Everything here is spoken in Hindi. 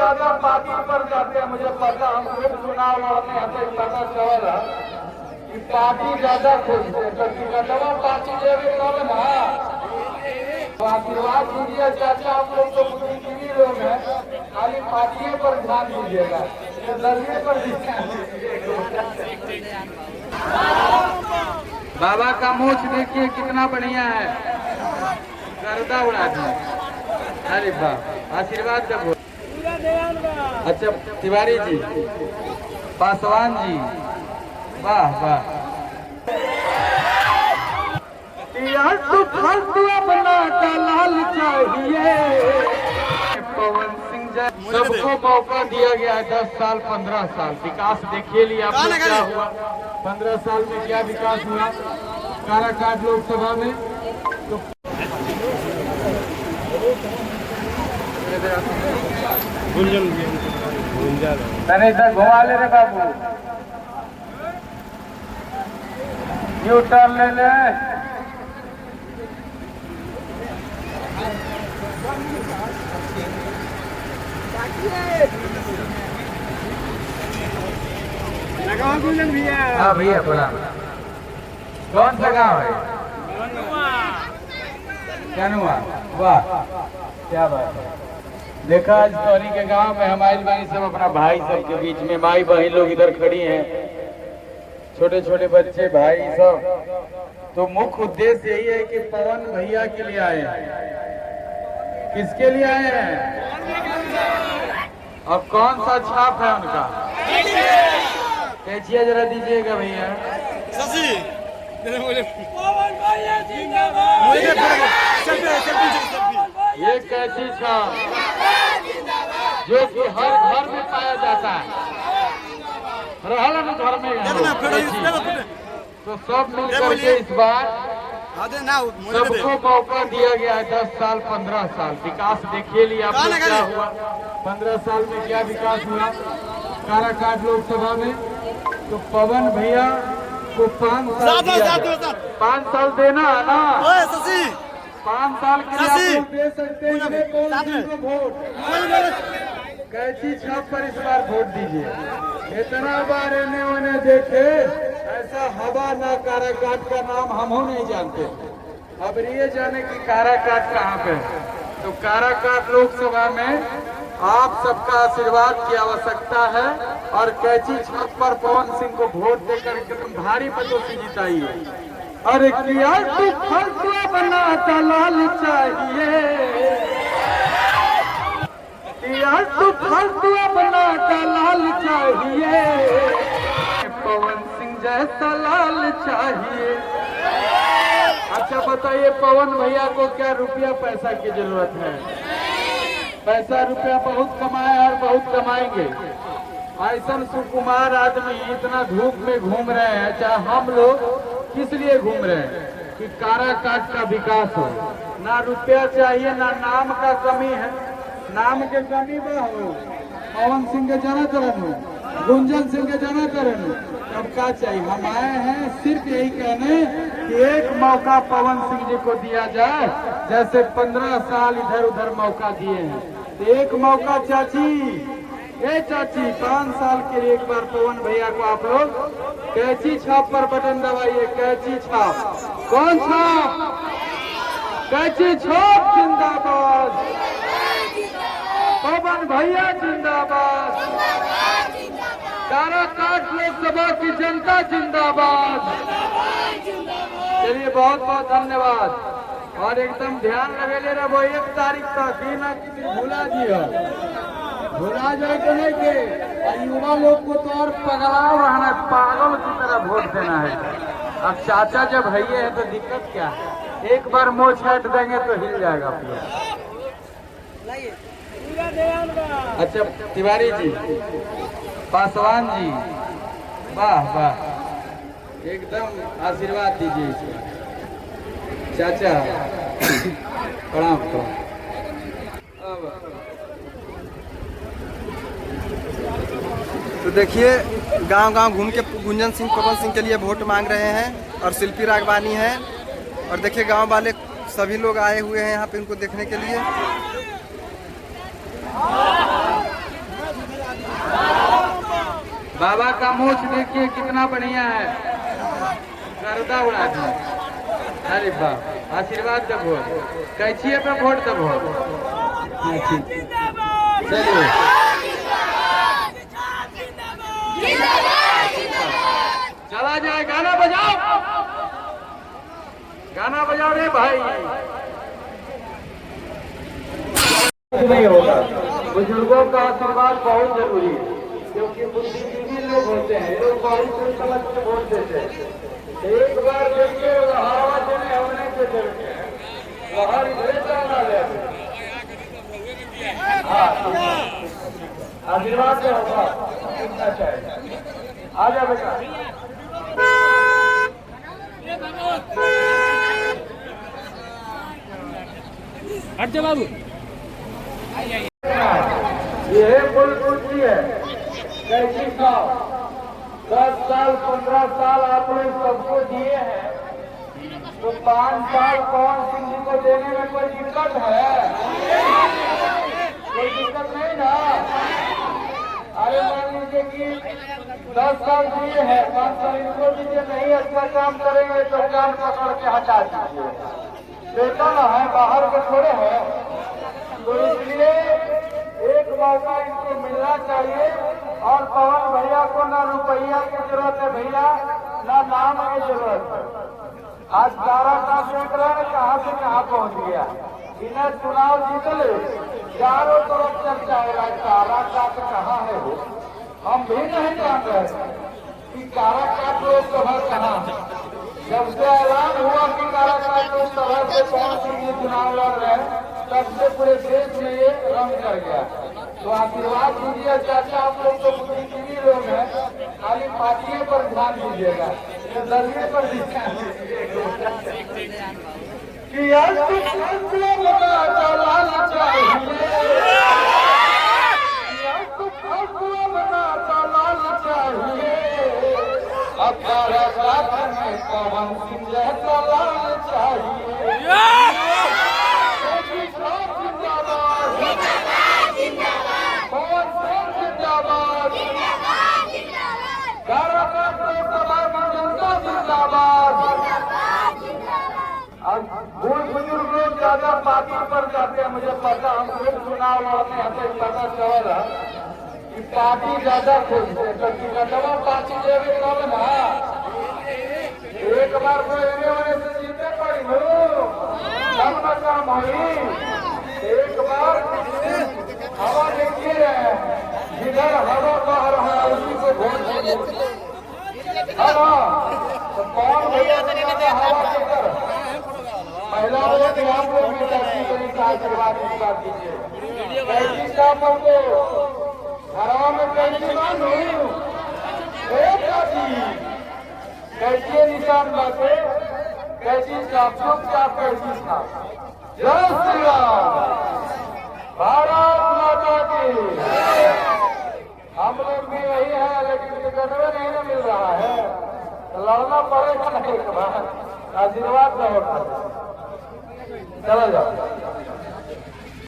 ज्यादा पार्टी पर जाते हैं, मुझे पता, हम खुद चुनाव लड़ने हमें पता चला कि पार्टी ज्यादा खोजते हैं, तो टिकटवा पार्टी देवे तब ना। तो आशीर्वाद दीजिए चाचा, आप लोग तो बुद्धिजीवी लोग हैं, खाली पार्टी पर ध्यान दीजिएगा, लड़ने पर ध्यान दीजिएगा। बाबा का मूछ देखिए कितना बढ़िया है, गर्दा उड़ा दिया। अरे वाह, आशीर्वाद जब हो। अच्छा तिवारी जी, पासवान जी, वाह वाह। तू फालतू अपना का लाल चाहिए। पवन सिंह जी, सबको मौका दिया गया है 10 साल 15 साल, विकास देखिए लिए आप लोग क्या हुआ। 15 साल में क्या विकास हुआ काराकाट लोकसभा में। तो तने इधर घुमा ले रे बाबू, यू टर्न ले ले। हाँ भैया बोला, कौन सा गाँव है? कनुआ, वाह क्या बात है। देखा आज तोरी के गांव में हमारी भाई सब अपना भाई सब के बीच में, माई बहन लोग इधर खड़ी हैं, छोटे छोटे बच्चे भाई सब। तो मुख्य उद्देश्य यही है कि पवन भैया के लिए आए हैं। किसके लिए आए हैं? और कौन सा छाप है उनका? कैचिया जरा दीजिएगा भैया। ये कैची छाप जो कि हर घर में पाया जाता है, घर में। तो सब मिलकर के इस बार सबको मौका दिया गया है 10 साल 15 साल, विकास देखिए लिए आप लोग क्या हुआ। 15 साल में क्या विकास हुआ काराकाट लोकसभा में। तो पवन भैया को 5 साल 5 साल देना है ना, 5 साल के लिए आप लोग दे सकते हैं वोट। कैची छाप पर इस बार वोट दीजिए। इतना बार इन्हें उन्हें देखे, ऐसा हवा ना काराकाट का नाम हम नहीं जानते। अब ये जाने की काराकाट कहाँ पे है। तो काराकाट लोकसभा में आप सबका आशीर्वाद की आवश्यकता है और कैची छाप पर पवन सिंह को वोट देकर एकदम भारी मतों से जिताइए। अरे किया तू फलतुआ बना का लाल चाहिए, किया तू फलतुआ बना का लाल चाहिए, पवन सिंह जैसा लाल चाहिए। अच्छा बताइए, पवन भैया को क्या रुपया पैसा की जरूरत है? पैसा रुपया बहुत कमाए और बहुत कमाएंगे। ऐसा सुकुमार आदमी इतना धूप में घूम रहे हैं, चाहे हम लोग किस लिए घूम रहे हैं कि काराकाट का विकास हो। ना रुपया चाहिए ना नाम का कमी है, नाम के कमी में हो। पवन सिंह के जाना करन, गुंजन सिंह के जाना करन, अब क्या चाहिए? हम आए हैं सिर्फ यही कहने कि एक मौका पवन सिंह जी को दिया जाए, जैसे 15 साल इधर उधर मौका दिए हैं। तो एक मौका चाची, ए चाची 5 साल के लिए एक बार पवन भैया को आप लोग कैची छाप पर बटन दबाइए। कैची छाप, कौन छाप? कैची छाप जिंदाबाद, पवन भैया जिंदाबाद, काराकाट लोकसभा की जनता जिंदाबाद। चलिए बहुत बहुत धन्यवाद। और एकदम ध्यान लगे ले रहा, वो 1 तारीख तक ही ना किसी भूला दिया, भुला जाए तो नहीं के। और युवा लोग को तो और पगलाव रहना, पागल की तरह वोट देना है। अब चाचा जब है ये है तो दिक्कत क्या है? एक बार मोछ हट देंगे तो हिल जाएगा आप लोग। अच्छा तिवारी जी, पासवान जी, वाह वाह, एकदम आशीर्वाद दीजिए इसको। चाचा प्रणाम प्रणाम। तो देखिए गांव-गांव घूम के गुंजन सिंह पवन सिंह के लिए वोट मांग रहे हैं और शिल्पी रागवानी है। और देखिए गांव वाले सभी लोग आए हुए हैं यहाँ पे उनको देखने के लिए। बाबा का मूछ देखिए कितना बढ़िया है, गर्दा उड़ा दिया। अरे वाह, आशीर्वाद दब हो, कैचिए पे वोट दब हो। हाँ ठीक, चलिए चला जाए, गाना बजाओ, गाना बजाओ रे भाई। नहीं होता, बुजुर्गों का आशीर्वाद बहुत जरूरी है, क्योंकि बुद्धिजीवी लोग होते हैं, लोग बहुत सोच समझ के वोट देते हैं। एक बार देखिए हवा देने होने के चलते बाहर इधर चलना ले। हाँ, आशीर्वाद से होगा, कितना चाहिए, आ जा बेटा। हट जा बाबू। ये फुल कुर्सी है, कैसी साहब 10 साल 15 साल आप लोग सबको दिए हैं, तो 5 साल पवन सिंह जी को देने में कोई दिक्कत है? कोई दिक्कत नहीं ना। अरे मान लीजिए कि 10 साल दिए हैं, 5 साल इनको दीजिए, नहीं अच्छा काम करेंगे तो काम पकड़ के हटा दीजिए, बेटा ना है, बाहर के थोड़े है। तो इसलिए एक मौका इनको मिलना चाहिए। और पवन भैया को ना रुपया की जरूरत है भैया, ना नाम की जरूरत है। आज सारा काम देख रहे हैं कहाँ से कहाँ पहुँच गया। इन्हें चुनाव जीतले चारों तरफ चर्चा हो रहा है, काराकाट कहाँ है वो, हम भी नहीं जान रहे कि काराकाट लोकसभा कहाँ है। जब से ऐलान हुआ कि काराकाट लोकसभा से पवन सिंह जी चुनाव लड़ रहे हैं, तब से पूरे देश में ये रंग कर गया। तो आशीर्वाद दीजिए चाचा, आप लोग तो बुद्धिजीवी लोग हैं, खाली पार्टियों पर ध्यान दीजिएगा, दलीय पर ध्यान दीजिएगा। कि आज तो फैसला बना लाल चाहिए, आज तो फैसला बना लाल चाहिए, अब काराकाट में पवन सिंह जैसा लाल चाहिए। बुजुर्ग लोग ज्यादा पार्टी पर जाते हैं, मुझे पता, हम लोग चुनाव लड़ते हैं तो पता चल रहा कि पार्टी ज्यादा खोजते हैं, क्योंकि टिकटवा पार्टी देवे तब ना, एक बार को एने होने से जीते पड़ी हो, तब न काम हुई। एक बार हवा देखिए, जिधर हवा बह रहा है उसी को वोट दीजिए। हवा तो कौन भैया हवा देकर महिलाओं के आप लोग भी का आशीर्वाद दीजिए। कैसी साहब को घरों में कैसी बात हुई, कैसी निशान बातें, कैसी साफों क्या कैसी था। जय श्री राम, भारत माता की। हम लोग भी यही है, लेकिन टिकट में नहीं ना मिल रहा है, लड़ना पड़ेगा ना एक बार, आशीर्वाद का होता है। चला जाओ।